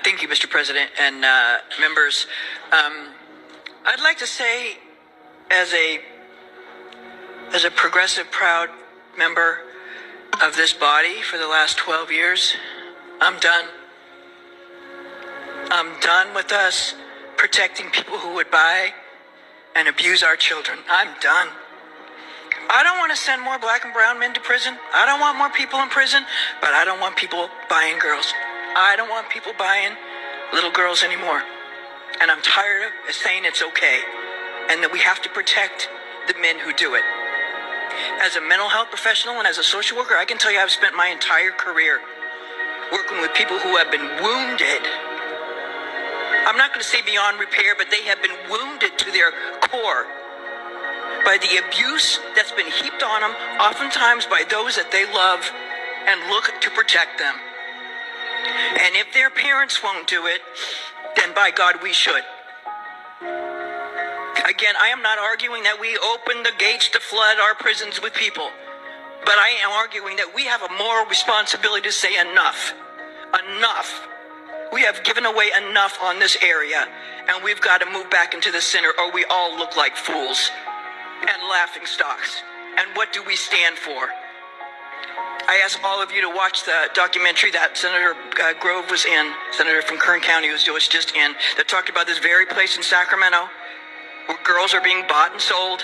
Thank you, Mr. President and members. I'd like to say, as a progressive, proud member of this body for the last 12 years, I'm done. I'm done with us protecting people who would buy and abuse our children. I'm done. I don't want to send more black and brown men to prison. I don't want more people in prison, but I don't want people buying girls. I don't want people buying little girls anymore. And I'm tired of saying it's okay and that we have to protect the men who do it. As a mental health professional and as a social worker, I can tell you I've spent my entire career working with people who have been wounded. I'm not going to say beyond repair, but they have been wounded to their core by the abuse that's been heaped on them, oftentimes by those that they love and look to protect them. And if their parents won't do it, then by God, we should. Again, I am not arguing that we open the gates to flood our prisons with people, but I am arguing that we have a moral responsibility to say enough. Enough. We have given away enough on this area, and we've got to move back into the center, or we all look like fools and laughing stocks. And what do we stand for? I ask all of you to watch the documentary that Senator Grove was in, Senator from Kern County was just in, that talked about this very place in Sacramento where girls are being bought and sold.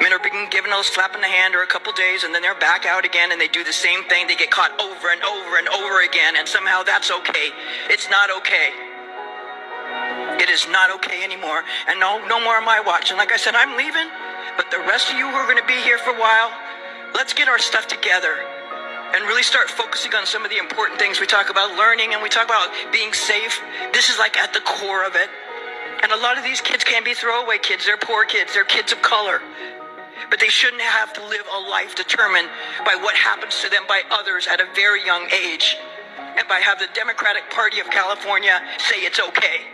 Men are being given a slap in the hand or a couple days, and then they're back out again, and they do the same thing. They get caught over and over and over again, and somehow that's okay. It's not okay. It is not okay anymore, and no more am I watching. Like I said, I'm leaving, but the rest of you who are going to be here for a while, let's get our stuff together and really start focusing on some of the important things. We talk about learning and we talk about being safe. This is like at the core of it. And a lot of these kids can't be throwaway kids. They're poor kids. They're kids of color. But they shouldn't have to live a life determined by what happens to them by others at a very young age, and by have the Democratic Party of California say it's okay.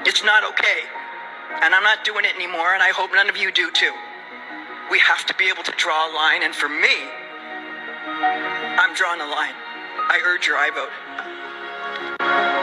It's not okay. And I'm not doing it anymore, and I hope none of you do too. We have to be able to draw a line, and for me, I'm drawing a line. I urge your aye vote.